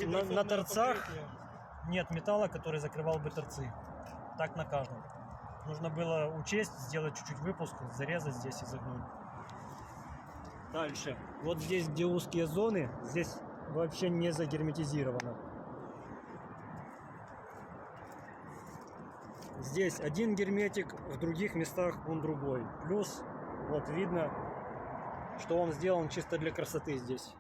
вот на торцах нет металла, который закрывал бы торцы. Так на каждом. Нужно было учесть, сделать чуть-чуть выпуск, зарезать здесь и загнуть. Дальше. Вот здесь, где узкие зоны, здесь вообще не загерметизировано. Здесь один герметик, в других местах он другой. Плюс, вот видно, что он сделан чисто для красоты здесь.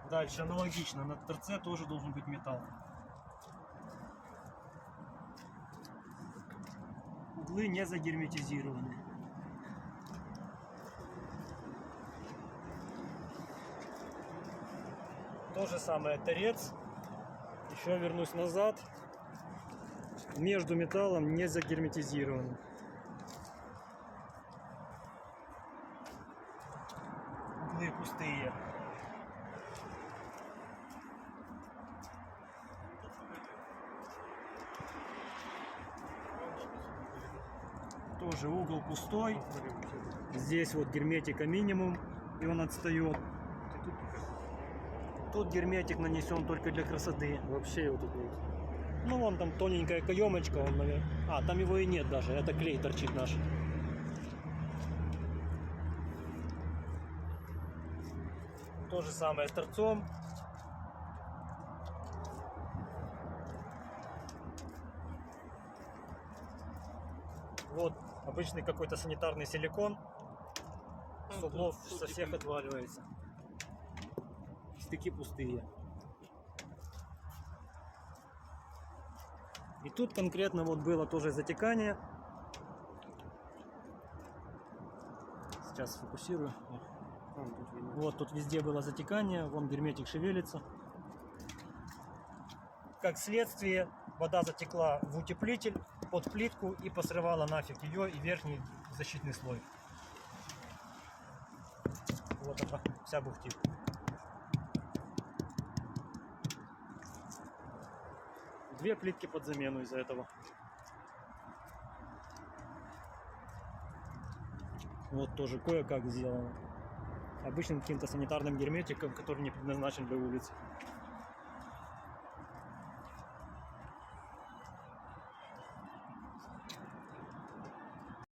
Дальше аналогично, на торце тоже должен быть металл. Углы не загерметизированы. То же самое торец. Еще вернусь назад. Между металлом не загерметизирован. Углы пустые. Тоже угол пустой. Здесь вот герметика минимум, и он отстает. Тут герметик нанесен только для красоты. Вообще его тут нет. Ну вон там тоненькая каемочка, он, наверное. А, там его и нет даже, это клей торчит наш. То же самое с торцом. Вот обычный какой-то санитарный силикон. С углов со всех отваливается. Стыки пустые. И тут конкретно вот было тоже затекание. Сейчас сфокусирую. Вот тут везде было затекание, вон герметик шевелится. Как следствие, вода затекла в утеплитель под плитку и посрывала нафиг ее и верхний защитный слой. Вот она вся бухтит. Две плитки под замену из-за этого. Вот тоже кое-как сделано. Обычным каким-то санитарным герметиком, который не предназначен для улицы.